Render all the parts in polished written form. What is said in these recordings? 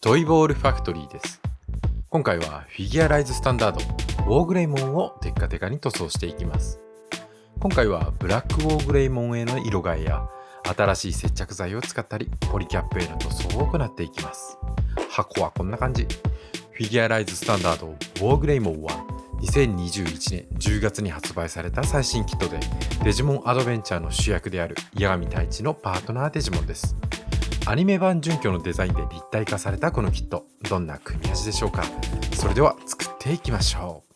トイボールファクトリーです。今回はフィギュアライズスタンダードウォーグレイモンをテッカテカに塗装していきます。今回はブラックウォーグレイモンへの色替えや新しい接着剤を使ったりポリキャップへの塗装を行っていきます。箱はこんな感じ。フィギュアライズスタンダードウォーグレイモンは2021年10月に発売された最新キットでデジモンアドベンチャーの主役である八神太一のパートナーデジモンです。アニメ版準拠のデザインで立体化されたこのキット、どんな組み味でしょうか。それでは作っていきましょう。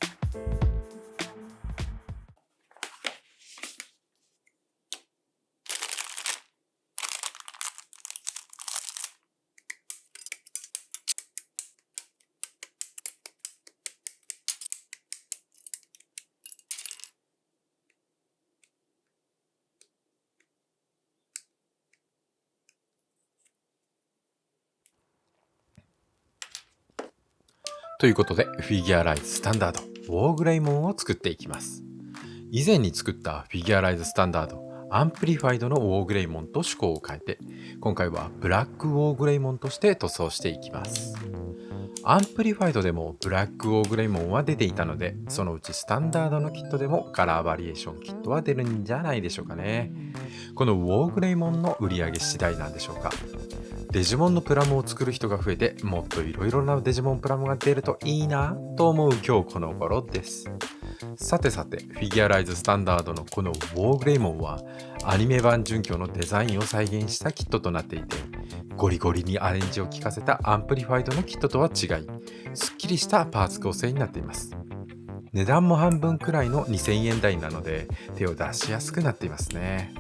ということで、フィギュアライズスタンダードウォーグレイモンを作っていきます。以前に作ったフィギュアライズスタンダードアンプリファイドのウォーグレイモンと趣向を変えて、今回はブラックウォーグレイモンとして塗装していきます。アンプリファイドでもブラックウォーグレイモンは出ていたので、そのうちスタンダードのキットでもカラーバリエーションキットは出るんじゃないでしょうかね。このウォーグレイモンの売り上げ次第なんでしょうか。デジモンのプラモを作る人が増えて、もっといろいろなデジモンプラモが出るといいなと思う今日この頃です。さてさて、フィギュアライズスタンダードのこのウォーグレイモンはアニメ版準拠のデザインを再現したキットとなっていて、ゴリゴリにアレンジを効かせたアンプリファイドのキットとは違い、すっきりしたパーツ構成になっています。値段も半分くらいの2000円台なので手を出しやすくなっていますね。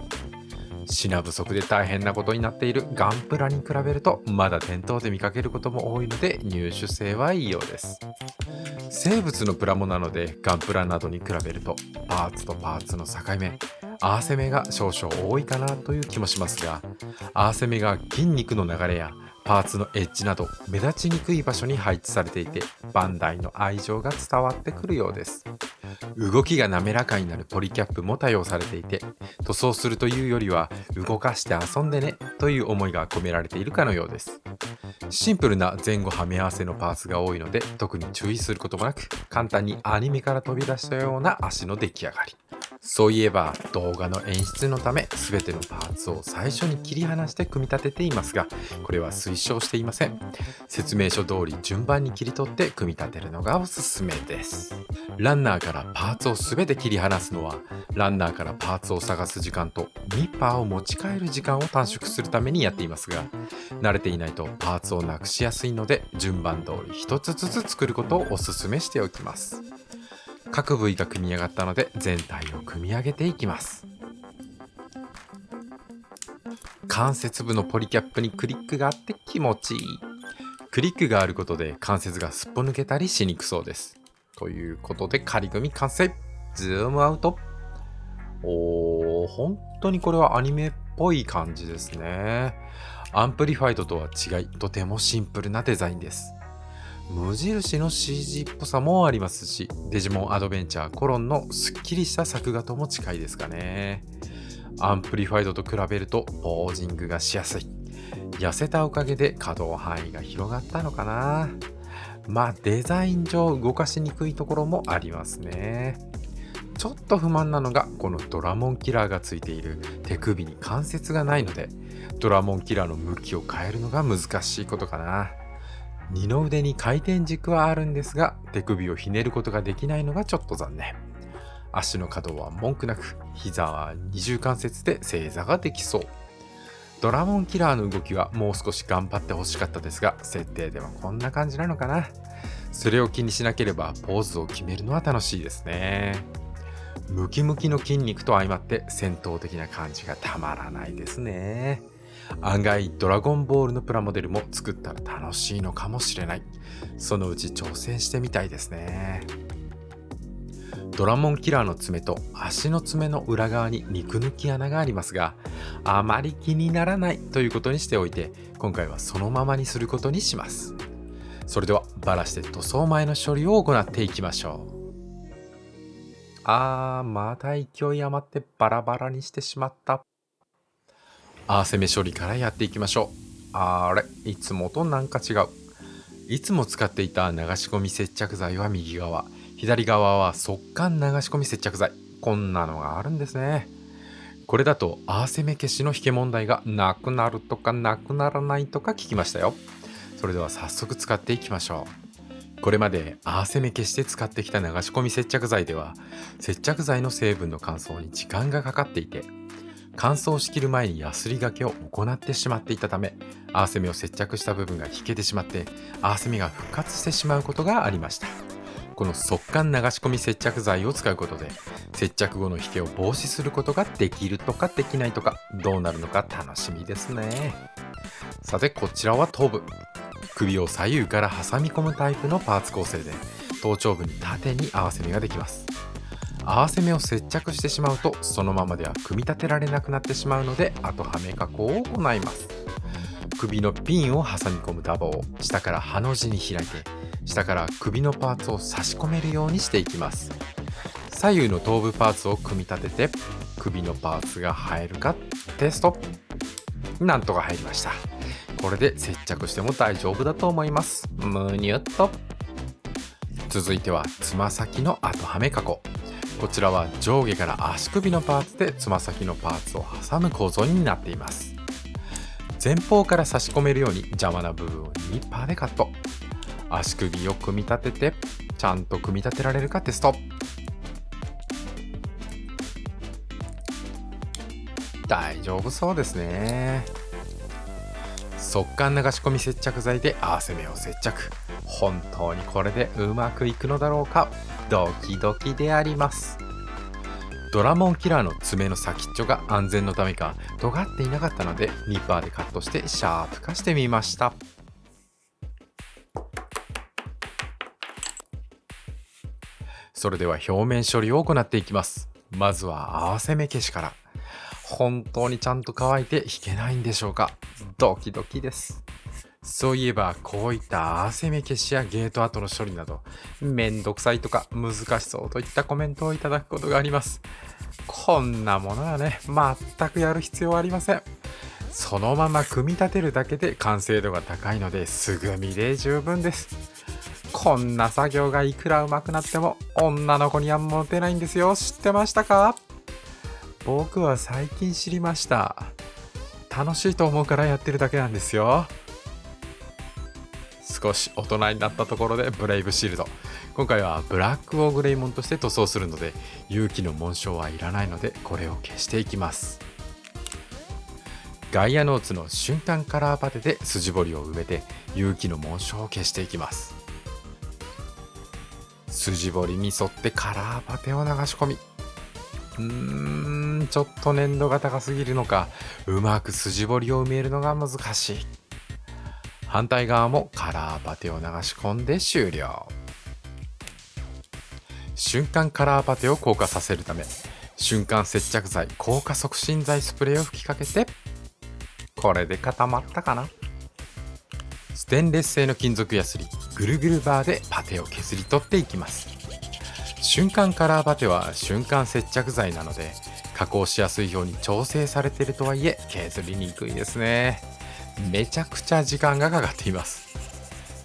品不足で大変なことになっているガンプラに比べるとまだ店頭で見かけることも多いので入手性はいいようです。生物のプラモなのでガンプラなどに比べるとパーツとパーツの境目、合わせ目が少々多いかなという気もしますが、合わせ目が筋肉の流れやパーツのエッジなど目立ちにくい場所に配置されていて、バンダイの愛情が伝わってくるようです。動きが滑らかになるポリキャップも多用されていて、塗装するというよりは動かして遊んでねという思いが込められているかのようです。シンプルな前後はめ合わせのパーツが多いので特に注意することもなく、簡単にアニメから飛び出したような足の出来上がり。そういえば動画の演出のため全てのパーツを最初に切り離して組み立てていますが、これは推奨していません。説明書通り順番に切り取って組み立てるのがおすすめです。ランナーからパーツを全て切り離すのは、ランナーからパーツを探す時間とニッパーを持ち帰る時間を短縮するためにやっていますが、慣れていないとパーツをなくしやすいので順番通り一つずつ作ることをおすすめしておきます。各部位が組み上がったので全体を組み上げていきます。関節部のポリキャップにクリックがあって気持ちいい。クリックがあることで関節がすっぽ抜けたりしにくそうです。ということで仮組完成。ズームアウト。本当にこれはアニメっぽい感じですね。アンプリファイドとは違い、とてもシンプルなデザインです。無印の CG っぽさもありますし、デジモンアドベンチャーコロンのすっきりした作画とも近いですかね。アンプリファイドと比べるとポージングがしやすい。痩せたおかげで可動範囲が広がったのかな。まあデザイン上動かしにくいところもありますね。ちょっと不満なのがこのドラモンキラーがついている手首に関節がないので、ドラモンキラーの向きを変えるのが難しいことかな。二の腕に回転軸はあるんですが、手首をひねることができないのがちょっと残念。足の可動は文句なく、膝は二重関節で正座ができそう。ドラモンキラーの動きはもう少し頑張ってほしかったですが、設定ではこんな感じなのかな。それを気にしなければポーズを決めるのは楽しいですね。ムキムキの筋肉と相まって戦闘的な感じがたまらないですね。案外ドラゴンボールのプラモデルも作ったら楽しいのかもしれない。そのうち挑戦してみたいですね。ドラモンキラーの爪と足の爪の裏側に肉抜き穴がありますが、あまり気にならないということにしておいて、今回はそのままにすることにします。それではバラして塗装前の処理を行っていきましょう。また勢い余ってバラバラにしてしまった。合わせ目処理からやっていきましょう。あれ、いつもとなんか違う。いつも使っていた流し込み接着剤は右側、左側は速乾流し込み接着剤。こんなのがあるんですね。これだと合わせ目消しの引け問題がなくなるとかなくならないとか聞きましたよ。それでは早速使っていきましょう。これまで合わせ目消しで使ってきた流し込み接着剤では、接着剤の成分の乾燥に時間がかかっていて、乾燥しきる前にヤスリがけを行ってしまっていたため、合わせ目を接着した部分が引けてしまって、合わせ目が復活してしまうことがありました。この速乾流し込み接着剤を使うことで、接着後の引けを防止することができるとかできないとか、どうなるのか楽しみですね。さて、こちらは頭部。首を左右から挟み込むタイプのパーツ構成で、頭頂部に縦に合わせ目ができます。合わせ目を接着してしまうと、そのままでは組み立てられなくなってしまうので、後はめ加工を行います。首のピンを挟み込むダボを下からハの字に開いて、下から首のパーツを差し込めるようにしていきます。左右の頭部パーツを組み立てて、首のパーツが入るかテスト。なんとか入りました。これで接着しても大丈夫だと思います。むにゅっと。続いてはつま先の後はめ加工。こちらは上下から足首のパーツでつま先のパーツを挟む構造になっています。前方から差し込めるように邪魔な部分をニッパーでカット。足首を組み立てて、ちゃんと組み立てられるかテスト。大丈夫そうですね。速乾流し込み接着剤で合わせ目を接着。本当にこれでうまくいくのだろうか、ドキドキであります。ドラモンキラーの爪の先っちょが安全のためか尖っていなかったので、ニッパーでカットしてシャープ化してみました。それでは表面処理を行っていきます。まずは合わせ目消しから。本当にちゃんと乾いて引けないんでしょうか。ドキドキです。そういえばこういった合わせ目消しやゲート跡の処理など、めんどくさいとか難しそうといったコメントをいただくことがあります。こんなものはね、全くやる必要はありません。そのまま組み立てるだけで完成度が高いので、すぐみで十分です。こんな作業がいくら上手くなっても女の子にはモテないんですよ。知ってましたか？僕は最近知りました。楽しいと思うからやってるだけなんですよ。少し大人になったところでブレイブシールド。今回はブラックウォーグレイモンとして塗装するので、勇気の紋章はいらないので、これを消していきます。ガイアノーツの瞬間カラーパテで筋彫りを埋めて、勇気の紋章を消していきます。筋彫りに沿ってカラーパテを流し込み、ちょっと粘度が高すぎるのか、うまく筋彫りを埋めるのが難しい。反対側もカラーパテを流し込んで終了。瞬間カラーパテを硬化させるため、瞬間接着剤硬化促進剤スプレーを吹きかけて、これで固まったかな。ステンレス製の金属ヤスリぐるぐるバーでパテを削り取っていきます。瞬間カラーパテは瞬間接着剤なので、加工しやすいように調整されているとはいえ削りにくいですね。めちゃくちゃ時間がかかっています。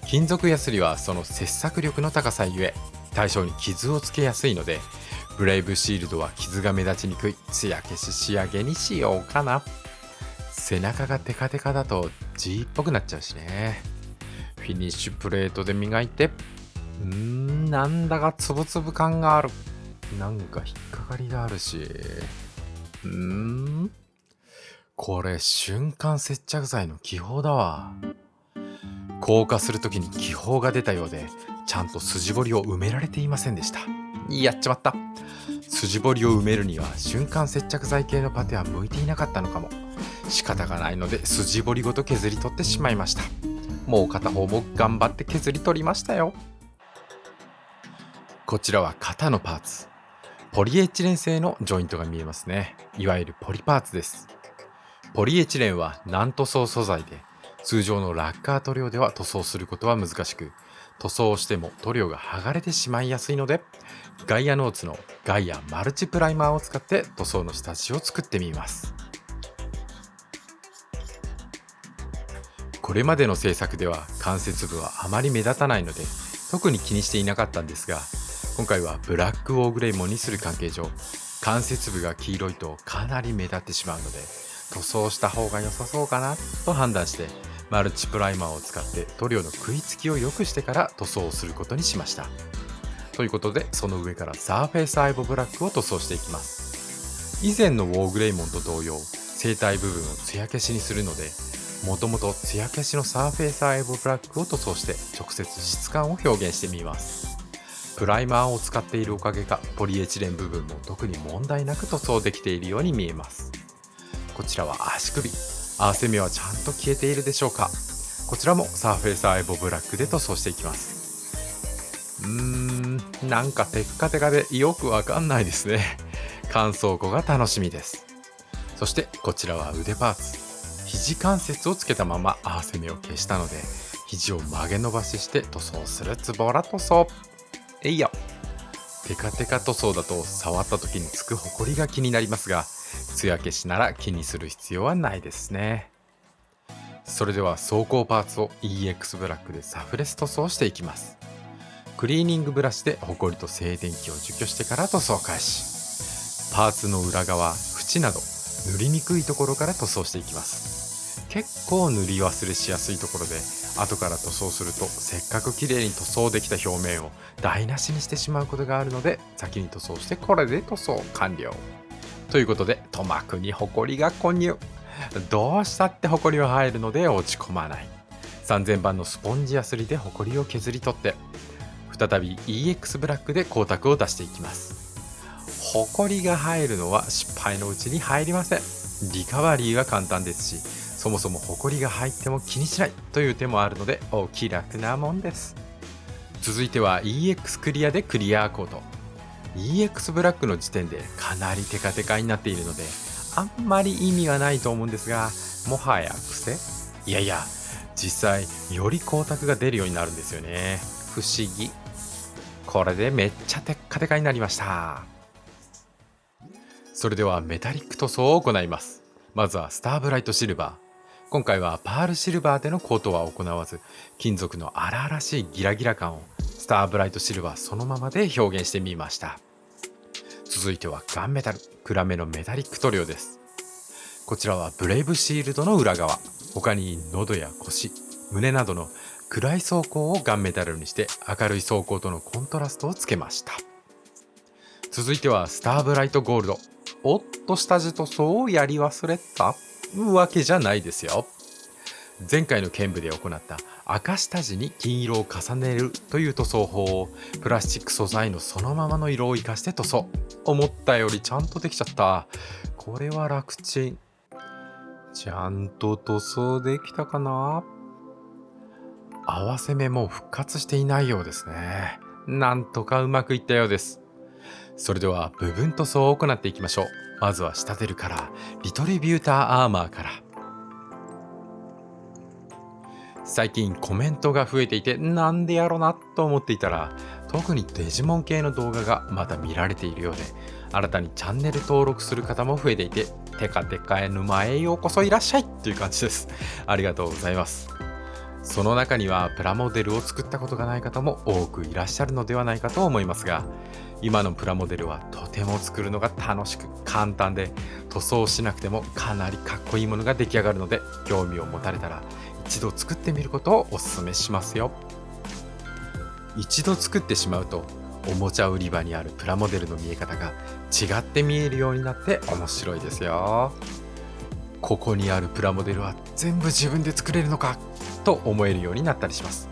金属ヤスリはその切削力の高さゆえ、対象に傷をつけやすいので、ブレイブシールドは傷が目立ちにくい艶消し仕上げにしようかな。背中がテカテカだと G っぽくなっちゃうしね。フィニッシュプレートで磨いて、なんだかつぶつぶ感がある。なんか引っかかりがあるし。これ瞬間接着剤の気泡だわ。硬化するときに気泡が出たようで、ちゃんと筋彫りを埋められていませんでした。やっちまった。筋彫りを埋めるには瞬間接着剤系のパテは向いていなかったのかも。仕方がないので筋彫りごと削り取ってしまいました。もう片方も頑張って削り取りましたよ。こちらは肩のパーツ。ポリエチレン製のジョイントが見えますね。いわゆるポリパーツです。ポリエチレンは軟塗装素材で、通常のラッカー塗料では塗装することは難しく、塗装をしても塗料が剥がれてしまいやすいので、ガイアノーツのガイアマルチプライマーを使って塗装の下地を作ってみます。これまでの制作では関節部はあまり目立たないので特に気にしていなかったんですが、今回はブラックウォーグレイモンにする関係上、関節部が黄色いとかなり目立ってしまうので塗装した方が良さそうかなと判断して、マルチプライマーを使って塗料の食いつきを良くしてから塗装をすることにしました。ということで、その上からサーフェイスアイボブラックを塗装していきます。以前のウォーグレイモンと同様、生体部分を艶消しにするので、もともと艶消しのサーフェイスアイボブラックを塗装して直接質感を表現してみます。プライマーを使っているおかげか、ポリエチレン部分も特に問題なく塗装できているように見えます。こちらは足首、合わせ目はちゃんと消えているでしょうか。こちらもサーフェイスアイボブラックで塗装していきます。なんかテッカテカでよくわかんないですね。乾燥後が楽しみです。そしてこちらは腕パーツ、肘関節をつけたまま合わせ目を消したので、肘を曲げ伸ばしして塗装するズボラ塗装。えいや、テカテカ塗装だと触った時につくホコリが気になりますが、艶消しなら気にする必要はないですね。それでは走行パーツを EX ブラックでサフレス塗装していきます。クリーニングブラシでホコリと静電気を除去してから塗装開始。パーツの裏側、縁など塗りにくいところから塗装していきます。結構塗り忘れしやすいところで、後から塗装するとせっかく綺麗に塗装できた表面を台無しにしてしまうことがあるので、先に塗装してこれで塗装完了。ということで、塗膜にホコリが混入。どうしたってホコリは入るので落ち込まない。3000番のスポンジやすりでホコリを削り取って、再び EX ブラックで光沢を出していきます。ホコリが入るのは失敗のうちに入りません。リカバリーは簡単ですし、そもそもホコリが入っても気にしないという手もあるので、お気楽なもんです。続いては EX クリアでクリアコート。EX ブラックの時点でかなりテカテカになっているので、あんまり意味はないと思うんですが、もはや癖？いやいや、実際より光沢が出るようになるんですよね。不思議。これでめっちゃテッカテカになりました。それではメタリック塗装を行います。まずはスターブライトシルバー。今回はパールシルバーでのコートは行わず、金属の荒々しいギラギラ感をスターブライトシルバーそのままで表現してみました。続いてはガンメタル、暗めのメタリック塗料です。こちらはブレイブシールドの裏側、他に喉や腰、胸などの暗い装甲をガンメタルにして明るい装甲とのコントラストをつけました。続いてはスターブライトゴールド。おっと、下地塗装をやり忘れたわけじゃないですよ。前回の剣舞で行った赤下地に金色を重ねるという塗装法をプラスチック素材のそのままの色を生かして塗装。思ったよりちゃんとできちゃった。これは楽ちん。ちゃんと塗装できたかな。合わせ目も復活していないようですね。なんとかうまくいったようです。それでは部分塗装を行っていきましょう。まずは仕立てるカラー、リトリビューターアーマーから。最近コメントが増えていて、なんでやろなと思っていたら、特にデジモン系の動画がまだ見られているようで、新たにチャンネル登録する方も増えていて、テカテカへ沼へようこそいらっしゃいっていう感じです。ありがとうございます。その中にはプラモデルを作ったことがない方も多くいらっしゃるのではないかと思いますが、今のプラモデルはとても作るのが楽しく簡単で、塗装しなくてもかなりかっこいいものが出来上がるので、興味を持たれたら一度作ってみることをおすすめしますよ。一度作ってしまうと、おもちゃ売り場にあるプラモデルの見え方が違って見えるようになって面白いですよ。ここにあるプラモデルは全部自分で作れるのかと思えるようになったりします。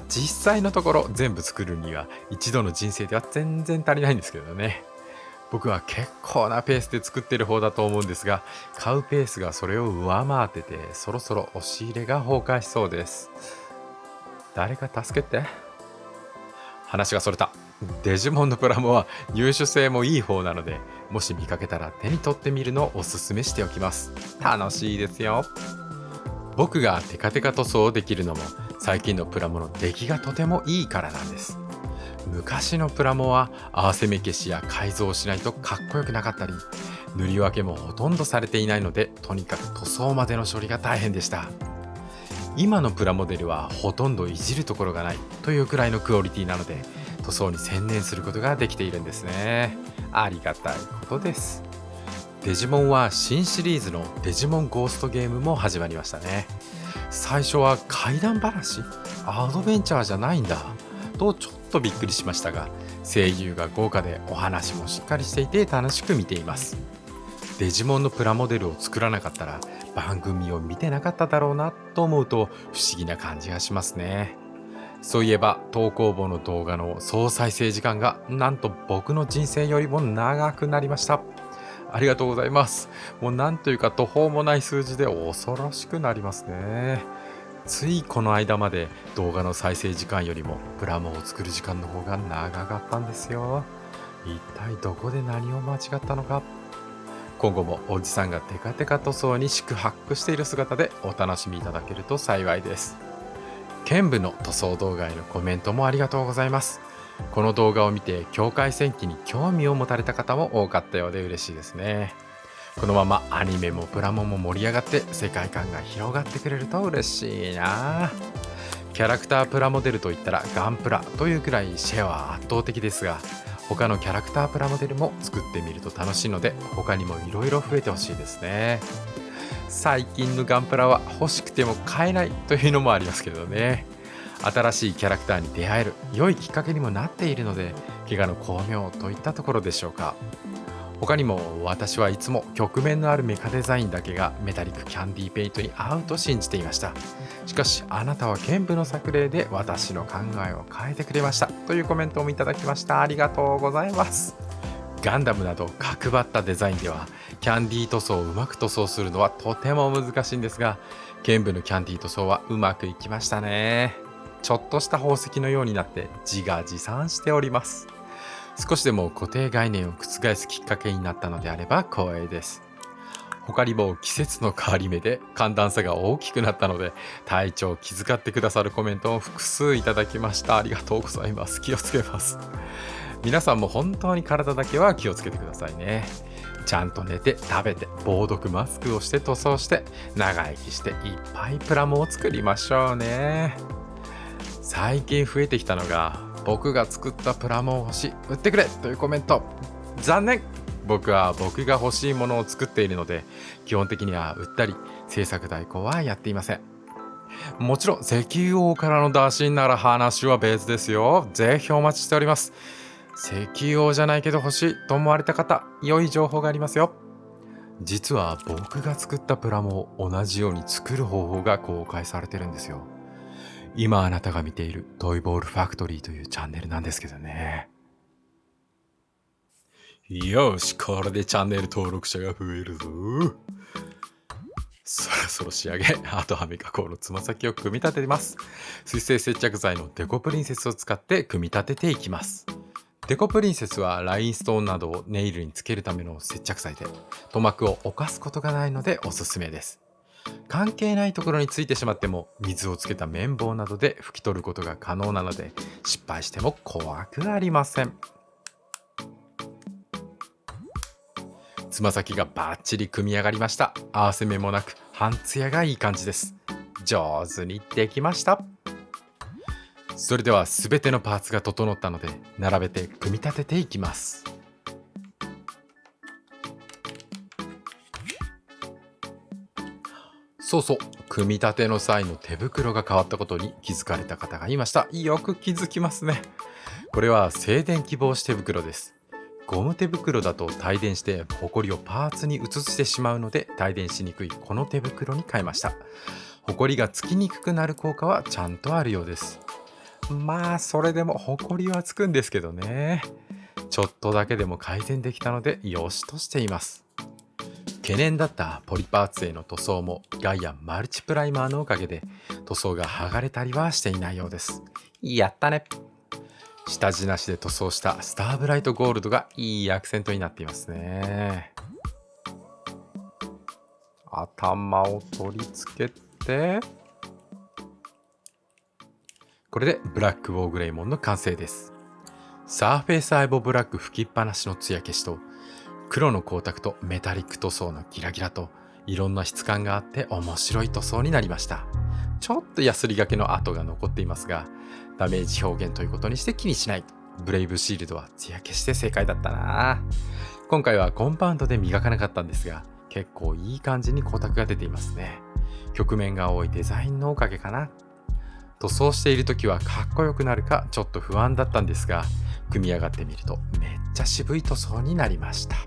実際のところ全部作るには一度の人生では全然足りないんですけどね。僕は結構なペースで作ってる方だと思うんですが、買うペースがそれを上回ってて、そろそろ押し入れが崩壊しそうです。誰か助けて。話がそれた。デジモンのプラモは入手性もいい方なので、もし見かけたら手に取ってみるのをおすすめしておきます。楽しいですよ。僕がテカテカ塗装できるのも最近のプラモの出来がとてもいいからなんです。昔のプラモは合わせ目消しや改造をしないとかっこよくなかったり、塗り分けもほとんどされていないので、とにかく塗装までの処理が大変でした。今のプラモデルはほとんどいじるところがないというくらいのクオリティなので、塗装に専念することができているんですね。ありがたいことです。デジモンは新シリーズのデジモンゴーストゲームも始まりましたね。最初は怪談話アドベンチャーじゃないんだとちょっとびっくりしましたが、声優が豪華でお話もしっかりしていて楽しく見ています。デジモンのプラモデルを作らなかったら番組を見てなかっただろうなと思うと不思議な感じがしますね。そういえば投稿簿の動画の総再生時間がなんと僕の人生よりも長くなりました。ありがとうございます。もうなんというか途方もない数字で恐ろしくなりますね。ついこの間まで動画の再生時間よりもプラモを作る時間の方が長かったんですよ。一体どこで何を間違ったのか。今後もおじさんがテカテカ塗装に四苦八苦している姿でお楽しみいただけると幸いです。剣舞の塗装動画へのコメントもありがとうございます。この動画を見て境界戦記に興味を持たれた方も多かったようで嬉しいですね。このままアニメもプラモも盛り上がって世界観が広がってくれると嬉しいな。キャラクタープラモデルといったらガンプラというくらいシェアは圧倒的ですが、他のキャラクタープラモデルも作ってみると楽しいので他にもいろいろ増えてほしいですね。最近のガンプラは欲しくても買えないというのもありますけどね。新しいキャラクターに出会える良いきっかけにもなっているので、怪我の巧妙といったところでしょうか。他にも私はいつも曲面のあるメカデザインだけがメタリックキャンディーペイントに合うと信じていました。しかしあなたは剣舞の作例で私の考えを変えてくれましたというコメントもいただきました。ありがとうございます。ガンダムなど角張ったデザインではキャンディー塗装をうまく塗装するのはとても難しいんですが、剣舞のキャンディー塗装はうまくいきましたね。ちょっとした宝石のようになって自画自賛しております。少しでも固定概念を覆すきっかけになったのであれば光栄です。他にも季節の変わり目で寒暖差が大きくなったので体調を気遣ってくださるコメントを複数いただきました。ありがとうございます。気をつけます。皆さんも本当に体だけは気をつけてくださいね。ちゃんと寝て食べて防毒マスクをして塗装して長生きしていっぱいプラモを作りましょうね。最近増えてきたのが僕が作ったプラモを欲しい、売ってくれというコメント。残念。僕は僕が欲しいものを作っているので基本的には売ったり制作代行はやっていません。もちろん石油王からの打診なら話は別ですよ。ぜひお待ちしております。石油王じゃないけど欲しいと思われた方、良い情報がありますよ。実は僕が作ったプラモを同じように作る方法が公開されてるんですよ。今あなたが見ているトイボールファクトリーというチャンネルなんですけどね。よし、これでチャンネル登録者が増えるぞ。そろそろ仕上げ、あとはメカコーのつま先を組み立てます。水性接着剤のデコプリンセスを使って組み立てていきます。デコプリンセスはラインストーンなどをネイルにつけるための接着剤で、塗膜を侵すことがないのでおすすめです。関係ないところについてしまっても水をつけた綿棒などで拭き取ることが可能なので失敗しても怖くありません。つま先がバッチリ組み上がりました。合わせ目もなく半ツヤがいい感じです。上手にできました。それでは全てのパーツが整ったので並べて組み立てていきます。そうそう、組み立ての際の手袋が変わったことに気づかれた方がいました。よく気づきますね。これは静電気防止手袋です。ゴム手袋だと帯電してホコリをパーツに移してしまうので帯電しにくいこの手袋に変えました。ホコリがつきにくくなる効果はちゃんとあるようです。まあそれでもホコリはつくんですけどね。ちょっとだけでも改善できたので良しとしています。懸念だったポリパーツへの塗装もガイアマルチプライマーのおかげで塗装が剥がれたりはしていないようです。やったね。下地なしで塗装したスターブライトゴールドがいいアクセントになっていますね。頭を取り付けて、これでブラックウォーグレイモンの完成です。サーフェイスアイボブラック吹きっぱなしの艶消しと黒の光沢とメタリック塗装のギラギラといろんな質感があって面白い塗装になりました。ちょっとヤスリがけの跡が残っていますが、ダメージ表現ということにして気にしない。ブレイブシールドは艶消して正解だったな。今回はコンパウンドで磨かなかったんですが、結構いい感じに光沢が出ていますね。曲面が多いデザインのおかげかな。塗装している時はかっこよくなるかちょっと不安だったんですが、組み上がってみるとめっちゃ渋い塗装になりました。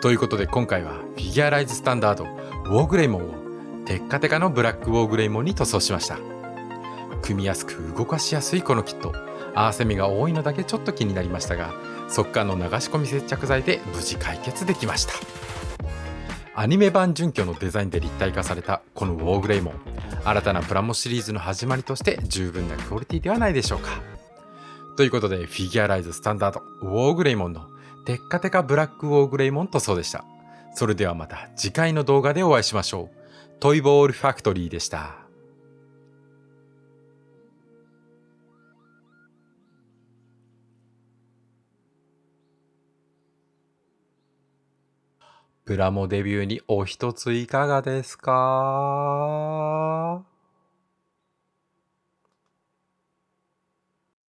ということで今回はフィギュアライズスタンダードウォーグレイモンをテッカテカのブラックウォーグレイモンに塗装しました。組みやすく動かしやすいこのキット、合わせ目が多いのだけちょっと気になりましたが、速乾の流し込み接着剤で無事解決できました。アニメ版準拠のデザインで立体化されたこのウォーグレイモン、新たなプラモシリーズの始まりとして十分なクオリティではないでしょうか。ということでフィギュアライズスタンダードウォーグレイモンのテッカテカブラックウォーグレイモン塗装でした。それではまた次回の動画でお会いしましょう。トイボールファクトリーでした。プラモデビューにお一ついかがですか？